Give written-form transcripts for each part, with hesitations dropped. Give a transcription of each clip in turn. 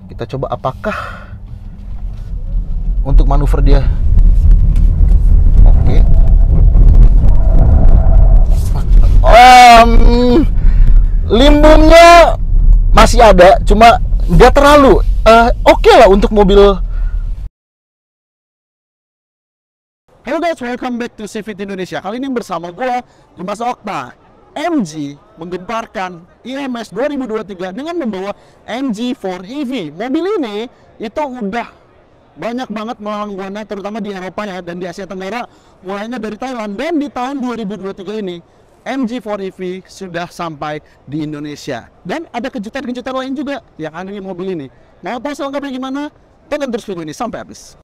Kita coba apakah untuk manuver dia. Oke. Limbungnya masih ada, cuma nggak terlalu oke lah untuk mobil. Hello guys, welcome back to CVT Indonesia. Kali ini bersama gue, Dimas Okta. MG menggemparkan IMS 2023 dengan membawa MG4 EV. Mobil ini itu udah banyak banget melalang buana, terutama di Eropa ya, dan di Asia Tenggara, mulainya dari Thailand. Dan di tahun 2023 ini MG4 EV sudah sampai di Indonesia. Dan ada kejutan-kejutan lain juga yang ada di mobil ini. Mau tahu selengkapnya gimana? Tonton terus video ini sampai habis.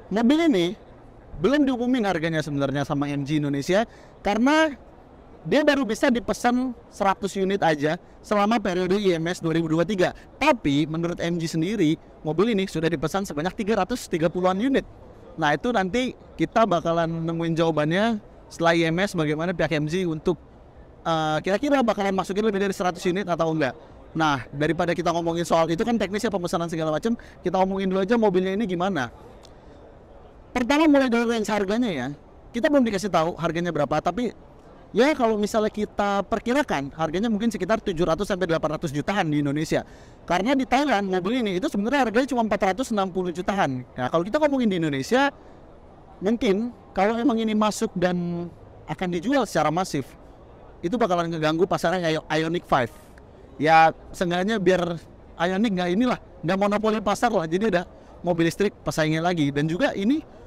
Mobil ini belum diumumin harganya sebenarnya sama MG Indonesia, karena dia baru bisa dipesan 100 unit aja selama periode IMS 2023. Tapi menurut MG sendiri, mobil ini sudah dipesan sebanyak 330-an unit. Nah, itu nanti kita bakalan nemuin jawabannya setelah IMS, bagaimana pihak MG untuk kira-kira bakalan masukin lebih dari 100 unit atau enggak. Nah, daripada kita ngomongin soal itu kan teknisnya, pemesanan segala macam, kita ngomongin dulu aja mobilnya ini gimana. Pertama, mulai dari range harganya ya. Kita belum dikasih tahu harganya berapa, tapi ya kalau misalnya kita perkirakan harganya mungkin sekitar 700 sampai 800 jutaan di Indonesia. Karena di Thailand mobil ini itu sebenarnya harganya cuma 460 jutaan. Nah, kalau kita ngomongin di Indonesia, mungkin kalau emang ini masuk dan akan dijual secara masif, itu bakalan ngeganggu pasarnya Ioniq 5. Ya, seenggaknya biar Ioniq nggak monopoli pasar lah. Jadi ada mobil listrik pesaingnya lagi. Dan juga ini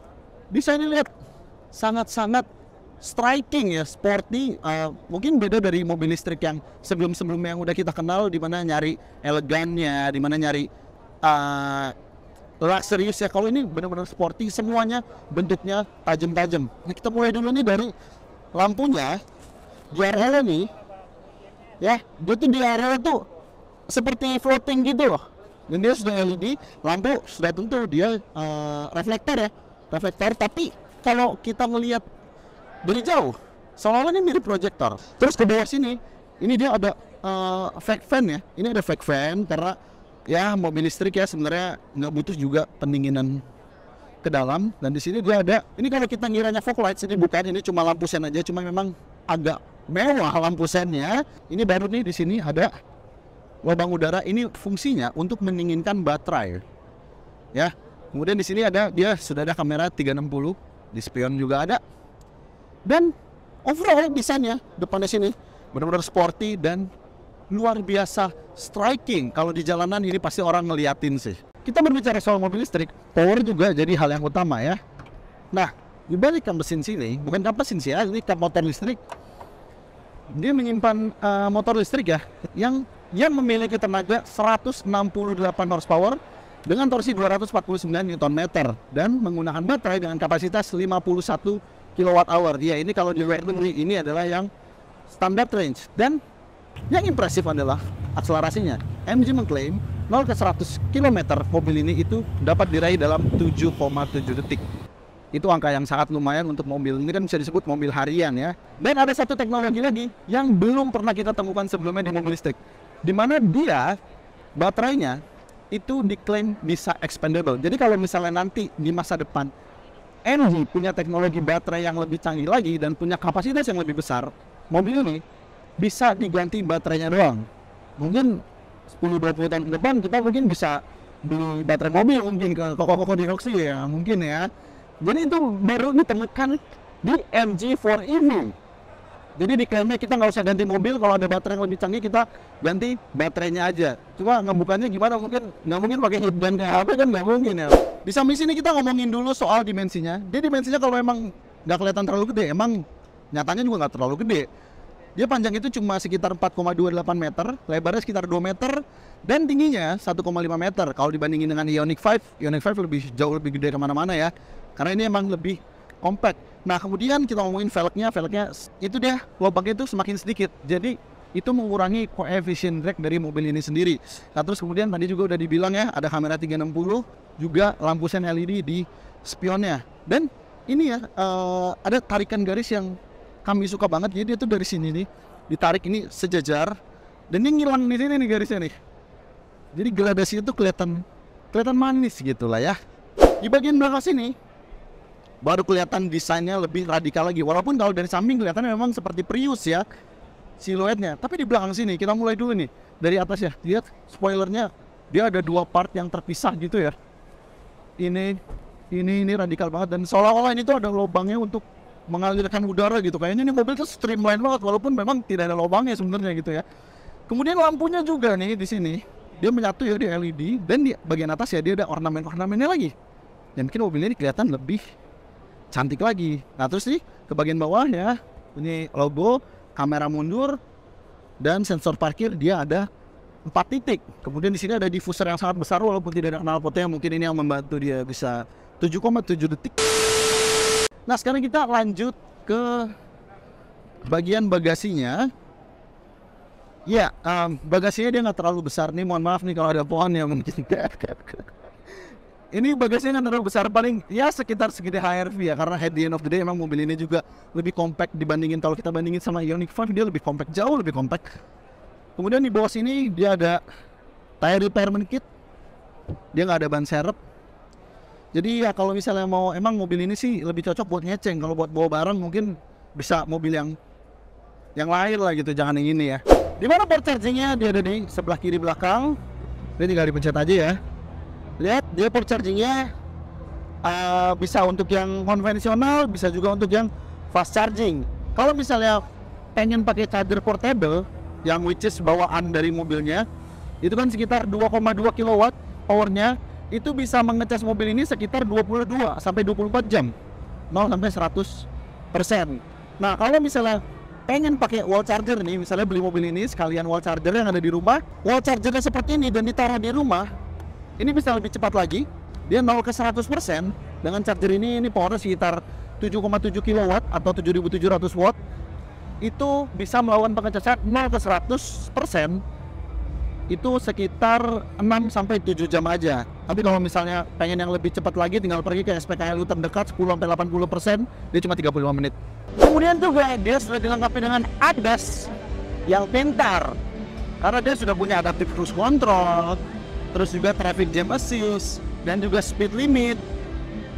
desainnya lihat sangat-sangat striking ya, sporty. Mungkin beda dari mobil listrik yang sebelum-sebelumnya yang udah kita kenal, di mana nyari elegannya, di mana nyari luxurious ya. Kalau ini benar-benar sporty, semuanya bentuknya tajam-tajam. Nah, kita mulai dulu nih dari lampunya. DRL nih ya, dia tuh DRL tuh seperti floating gitu loh. Dan dia sudah LED, lampu sudah tentu dia reflektor ya, reflektor. Tapi kalau kita melihat dari jauh, seolah-olah ini mirip proyektor. Terus ke bawah sini, ini dia ada fake fan ya. Ini ada fake fan karena ya mobil listrik ya sebenarnya nggak butuh juga pendinginan ke dalam. Dan di sini dia ada, ini kalau kita ngiranya fog lights, ini bukan, ini cuma lampu sen aja, cuma memang agak mewah lampu sennya. Ini baru nih, di sini ada lubang udara. Ini fungsinya untuk mendinginkan baterai ya. Kemudian di sini dia sudah ada kamera 360, di spion juga ada. Dan overall desainnya depannya sini benar-benar sporty dan luar biasa striking. Kalau di jalanan ini pasti orang ngeliatin sih. Kita berbicara soal mobil listrik, power juga jadi hal yang utama ya. Nah, di balik kap mesin sini, bukan kap mesin sih ya, ini kap motor listrik. Dia menyimpan motor listrik ya, yang memiliki tenaga 168 horsepower dengan torsi 249 Nm dan menggunakan baterai dengan kapasitas 51 kWh. Ya, ini kalau di range ini adalah yang standar range. Dan yang impresif adalah akselerasinya. MG mengklaim 0 ke 100 km mobil ini itu dapat diraih dalam 7,7 detik. Itu angka yang sangat lumayan untuk mobil ini, kan bisa disebut mobil harian ya. Dan ada satu teknologi lagi yang belum pernah kita temukan sebelumnya di mobil listrik, di mana dia baterainya itu diklaim bisa expandable. Jadi kalau misalnya nanti di masa depan MG punya teknologi baterai yang lebih canggih lagi dan punya kapasitas yang lebih besar, mobil ini bisa diganti baterainya doang. Mungkin 10-20 tahun ke depan kita mungkin bisa beli baterai mobil mungkin ke toko-toko di Roxy ya, mungkin ya. Jadi itu baru ditemukan di MG4 EV. Jadi diklaimnya kita nggak usah ganti mobil, kalau ada baterai yang lebih canggih kita ganti baterainya aja. Cuma ngebukanya gimana, mungkin nggak mungkin pakai heat gun kayak apa, kan nggak mungkin ya. Di samping sini kita ngomongin dulu soal dimensinya. Dia dimensinya kalau memang nggak kelihatan terlalu gede, emang nyatanya juga nggak terlalu gede. Dia panjang itu cuma sekitar 4,28 meter, lebarnya sekitar 2 meter, dan tingginya 1,5 meter. Kalau dibandingin dengan Ioniq 5 lebih jauh lebih gede kemana-mana ya. Karena ini emang lebih compact. Nah kemudian kita ngomongin velgnya itu dia lubangnya itu semakin sedikit, jadi itu mengurangi koefisien drag dari mobil ini sendiri. Nah terus kemudian tadi juga udah dibilang ya, ada kamera 360, juga lampu sen LED di spionnya. Dan ini ya ada tarikan garis yang kami suka banget, jadi itu dari sini nih ditarik ini sejajar, dan ini ngilang di sini nih garisnya nih. Jadi gradasi itu kelihatan manis gitu lah ya. Di bagian belakang sini baru kelihatan desainnya lebih radikal lagi. Walaupun kalau dari samping kelihatan memang seperti Prius ya siluetnya, tapi di belakang sini kita mulai dulu nih dari atas ya. Lihat spoilernya, dia ada dua part yang terpisah gitu ya. Ini radikal banget, dan seolah-olah ini tuh ada lubangnya untuk mengalirkan udara gitu. Kayaknya ini mobil tuh streamline banget, walaupun memang tidak ada lubangnya sebenarnya gitu ya. Kemudian lampunya juga nih di sini dia menyatu ya di LED, dan di bagian atas ya dia ada ornamen-ornamennya lagi. Dan mungkin mobilnya ini kelihatan lebih cantik lagi. Nah terus nih ke bagian bawah ya, ini logo, kamera mundur, dan sensor parkir dia ada 4 titik. Kemudian di sini ada diffuser yang sangat besar, walaupun tidak ada knalpotnya, mungkin ini yang membantu dia bisa 7,7 detik. Nah sekarang kita lanjut ke bagian bagasinya. Ya, bagasinya dia nggak terlalu besar nih, mohon maaf nih kalau ada pohon ya mungkin. Ini bagasinya nggak terlalu besar, paling ya sekitar segede HRV ya, karena at the end of the day emang mobil ini juga lebih compact dibandingin, kalau kita bandingin sama Ioniq 5 dia lebih compact, jauh lebih compact. Kemudian di bawah sini dia ada tire repairment kit, dia nggak ada ban serep. Jadi ya kalau misalnya mau, emang mobil ini sih lebih cocok buat ngeceng, kalau buat bawa barang mungkin bisa mobil yang lain lah gitu, jangan yang ini ya. Dimana port chargingnya dia ada di sebelah kiri belakang, dia tinggal dipencet aja ya. Lihat dia port chargingnya bisa untuk yang konvensional, bisa juga untuk yang fast charging. Kalau misalnya pengen pakai charger portable yang which is bawaan dari mobilnya, itu kan sekitar 2,2 kW powernya, itu bisa mengecas mobil ini sekitar 22 sampai 24 jam 0 sampai 100%. Nah kalau misalnya pengen pakai wall charger nih, misalnya beli mobil ini sekalian wall charger yang ada di rumah, wall chargernya seperti ini dan ditaruh di rumah, ini bisa lebih cepat lagi. Dia 0 ke 100% dengan charger ini powernya sekitar 7,7 kW atau 7700 watt. Itu bisa melakukan pengecasan 0 ke 100% itu sekitar 6 sampai 7 jam aja. Tapi kalau misalnya pengen yang lebih cepat lagi, tinggal pergi ke SPKLU terdekat 10 sampai 80%, dia cuma 35 menit. Kemudian juga dia sudah dilengkapi dengan ADAS yang pintar, karena dia sudah punya adaptive cruise control, terus juga traffic jam assist, dan juga speed limit,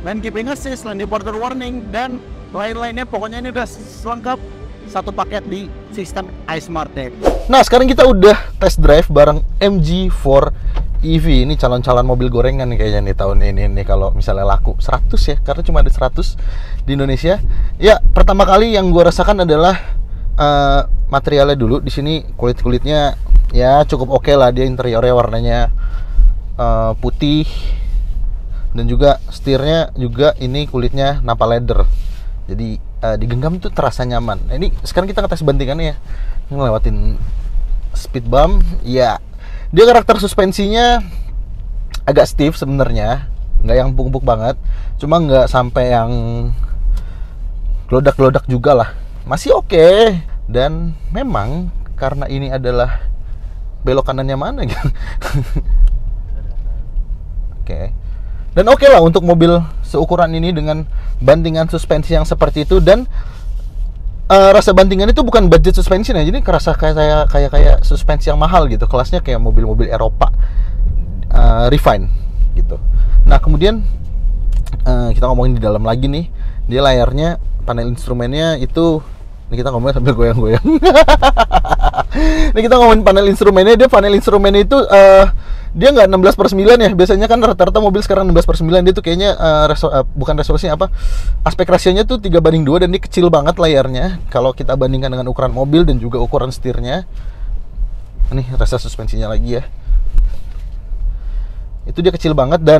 lane keeping assist, lane departure warning, dan lain-lainnya. Pokoknya ini udah lengkap satu paket di sistem iSmart Tech. Nah sekarang kita udah test drive bareng MG4 EV. Ini calon-calon mobil gorengan nih kayaknya nih tahun ini nih, kalau misalnya laku 100 ya, karena cuma ada 100 di Indonesia. Ya pertama kali yang gue rasakan adalah materialnya dulu. Di sini kulit-kulitnya ya cukup oke lah, dia interiornya warnanya putih, dan juga setirnya juga ini kulitnya Nappa leather, jadi digenggam tuh terasa nyaman. Nah, ini sekarang kita ngetes bantingannya ya, ngelewatin speed bump ya. Dia karakter suspensinya agak stiff sebenarnya, nggak yang empuk-empuk banget, cuma nggak sampai yang gelodak-gelodak juga lah, masih oke. Dan memang karena ini adalah belok kanannya mana gitu. Oke. Dan oke lah untuk mobil seukuran ini dengan bantingan suspensi yang seperti itu, dan rasa bantingan itu bukan budget suspension ya, jadi kerasa kayak suspensi yang mahal gitu, kelasnya kayak mobil-mobil Eropa refine gitu. Nah kemudian kita ngomongin di dalam lagi nih, dia layarnya, panel instrumennya itu, ini kita ngomongin sambil goyang-goyang. Ini kita ngomongin panel instrumennya, dia panel instrumennya itu dia nggak 16/9 ya, biasanya kan rata-rata mobil sekarang 16/9, dia tuh kayaknya bukan resolusinya apa, aspek rasionya tuh 3:2, dan dia kecil banget layarnya kalau kita bandingkan dengan ukuran mobil dan juga ukuran setirnya. Ini rasa suspensinya lagi ya, itu dia kecil banget, dan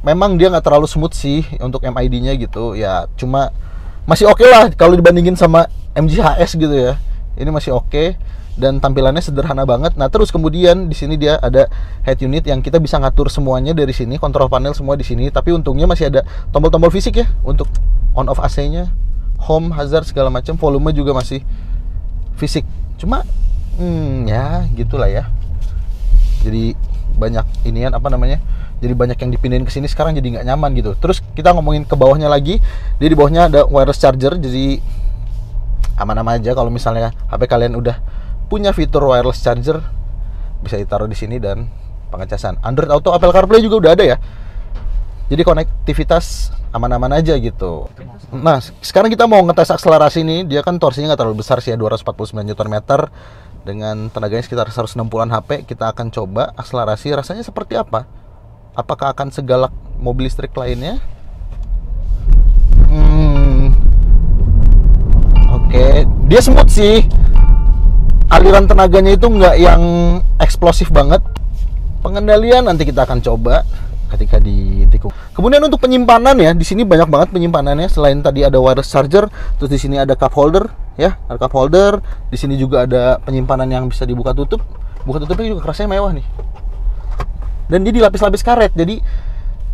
memang dia nggak terlalu smooth sih untuk MID-nya gitu ya, cuma masih oke lah kalau dibandingin sama MG HS gitu ya, ini masih oke. dan tampilannya sederhana banget. Nah, terus kemudian di sini dia ada head unit yang kita bisa ngatur semuanya dari sini, kontrol panel semua di sini. Tapi untungnya masih ada tombol-tombol fisik ya untuk on off AC-nya, home, hazard segala macam. Volume juga masih fisik. Cuma ya gitulah ya. Jadi banyak inian apa namanya? Jadi banyak yang dipindahin ke sini sekarang jadi nggak nyaman gitu. Terus kita ngomongin ke bawahnya lagi. Dia di bawahnya ada wireless charger, jadi aman-aman aja kalau misalnya HP kalian udah punya fitur wireless charger, bisa ditaruh di sini dan pengecasan. Android Auto, Apple CarPlay juga udah ada ya. Jadi konektivitas aman-aman aja gitu. Nah, sekarang kita mau ngetes akselerasi nih. Dia kan torsinya nggak terlalu besar sih ya, 249 Nm dengan tenaganya sekitar 160-an HP. Kita akan coba akselerasi rasanya seperti apa. Apakah akan segalak mobil listrik lainnya? Oke, dia smooth sih. Aliran tenaganya itu nggak yang eksplosif banget. Pengendalian nanti kita akan coba ketika ditikung. Kemudian untuk penyimpanan ya, di sini banyak banget penyimpanannya. Selain tadi ada wireless charger, terus di sini ada cup holder ya, ada cup holder. Di sini juga ada penyimpanan yang bisa dibuka tutup. Buka tutupnya juga kerasnya mewah nih. Dan dia dilapis-lapis karet, jadi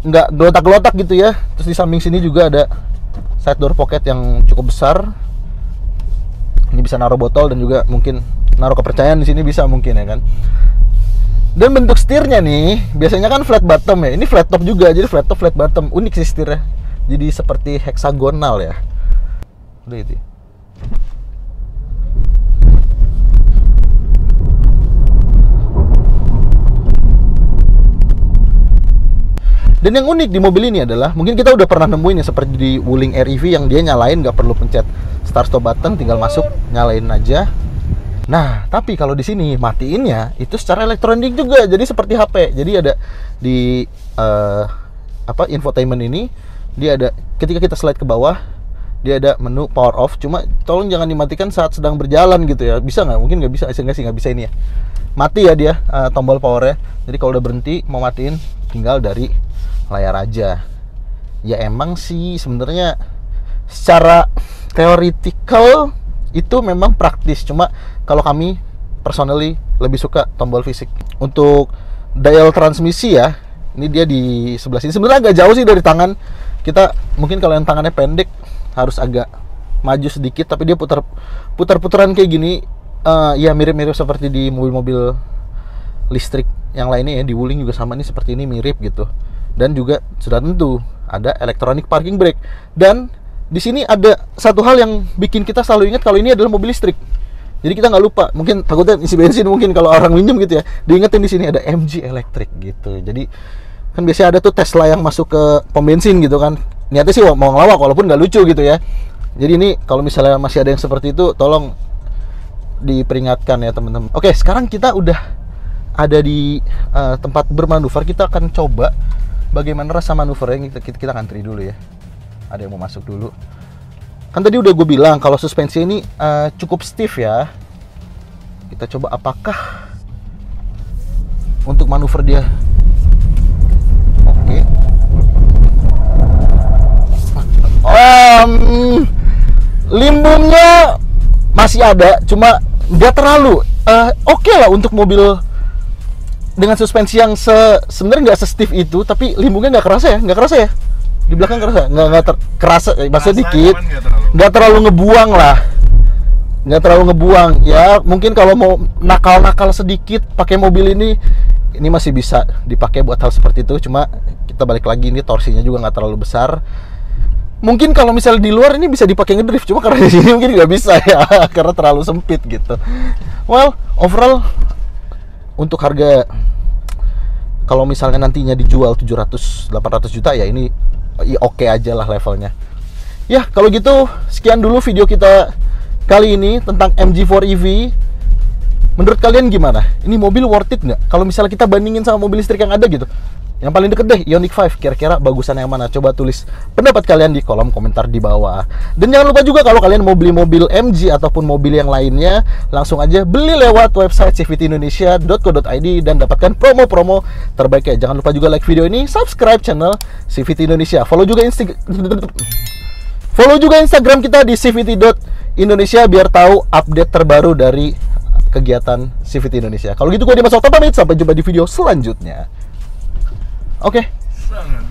nggak gelotak-gelotak gitu ya. Terus di samping sini juga ada side door pocket yang cukup besar. Ini bisa naruh botol dan juga mungkin naruh kepercayaan di sini bisa mungkin ya kan. Dan bentuk setirnya nih, biasanya kan flat bottom ya. Ini flat top juga, jadi flat top flat bottom. Unik sih setirnya. Jadi seperti heksagonal ya. Udah itu. Dan yang unik di mobil ini adalah, mungkin kita udah pernah nemuin ya, seperti di Wuling REV yang dia nyalain nggak perlu pencet start stop button, tinggal masuk nyalain aja. Nah, tapi kalau di sini matiinnya itu secara elektronik juga, jadi seperti HP. Jadi ada di infotainment ini, dia ada ketika kita slide ke bawah, dia ada menu power off. Cuma tolong jangan dimatikan saat sedang berjalan gitu ya. Bisa nggak? Mungkin nggak bisa, nggak bisa ini ya. Mati ya dia tombol powernya. Jadi kalau udah berhenti mau matiin, tinggal dari layar aja. Ya emang sih sebenarnya secara theoretical itu memang praktis, cuma kalau kami personally lebih suka tombol fisik. Untuk dial transmisi ya, ini dia di sebelah sini. Sebenarnya agak jauh sih dari tangan kita. Mungkin kalau yang tangannya pendek harus agak maju sedikit, tapi dia putar-putaran kayak gini. Ya mirip-mirip seperti di mobil-mobil listrik yang lainnya ya. Di Wuling juga sama nih, seperti ini mirip gitu. Dan juga sudah tentu ada electronic parking brake. Dan di sini ada satu hal yang bikin kita selalu ingat kalau ini adalah mobil listrik. Jadi kita nggak lupa. Mungkin takutnya isi bensin, mungkin kalau orang minjem gitu ya, diingetin di sini ada MG Electric gitu. Jadi kan biasanya ada tuh Tesla yang masuk ke pom bensin gitu kan. Niatnya sih mau ngelawak walaupun nggak lucu gitu ya. Jadi ini kalau misalnya masih ada yang seperti itu, tolong diperingatkan ya teman-teman. Oke, sekarang kita udah ada di tempat bermanuver. Kita akan coba bagaimana rasa manuvernya. Kita antri dulu ya. Ada yang mau masuk dulu. Kan tadi udah gue bilang kalau suspensi ini cukup stiff ya. Kita coba apakah untuk manuver dia. Oke. Limbungnya masih ada, cuma dia terlalu oke lah untuk mobil dengan suspensi yang sebenarnya nggak se-stiff itu, tapi limbungnya nggak kerasa ya. Di belakang kerasa, nggak kerasa, maksudnya dikit, nggak terlalu ngebuang lah, ya. Mungkin kalau mau nakal sedikit pakai mobil ini masih bisa dipakai buat hal seperti itu. Cuma kita balik lagi, ini torsinya juga nggak terlalu besar. Mungkin kalau misalnya di luar ini bisa dipakai ngedrift, cuma karena di sini mungkin nggak bisa ya, karena terlalu sempit gitu. Well, overall untuk harga, kalau misalnya nantinya dijual 700-800 juta ya ini ya oke aja lah levelnya. Ya kalau gitu sekian dulu video kita kali ini tentang MG4 EV. Menurut kalian gimana? Ini mobil worth it nggak? Kalau misalnya kita bandingin sama mobil listrik yang ada gitu. Yang paling deket deh, Ioniq 5. Kira-kira bagusan yang mana? Coba tulis pendapat kalian di kolom komentar di bawah. Dan jangan lupa juga kalau kalian mau beli mobil MG ataupun mobil yang lainnya, langsung aja beli lewat website cvtindonesia.co.id dan dapatkan promo-promo terbaiknya. Jangan lupa juga like video ini, subscribe channel CVT Indonesia. Follow juga Instagram kita di cvt.indonesia biar tahu update terbaru dari kegiatan CVT Indonesia. Kalau gitu gue Dimas Okta pamit, sampai jumpa di video selanjutnya. Oke. Sangat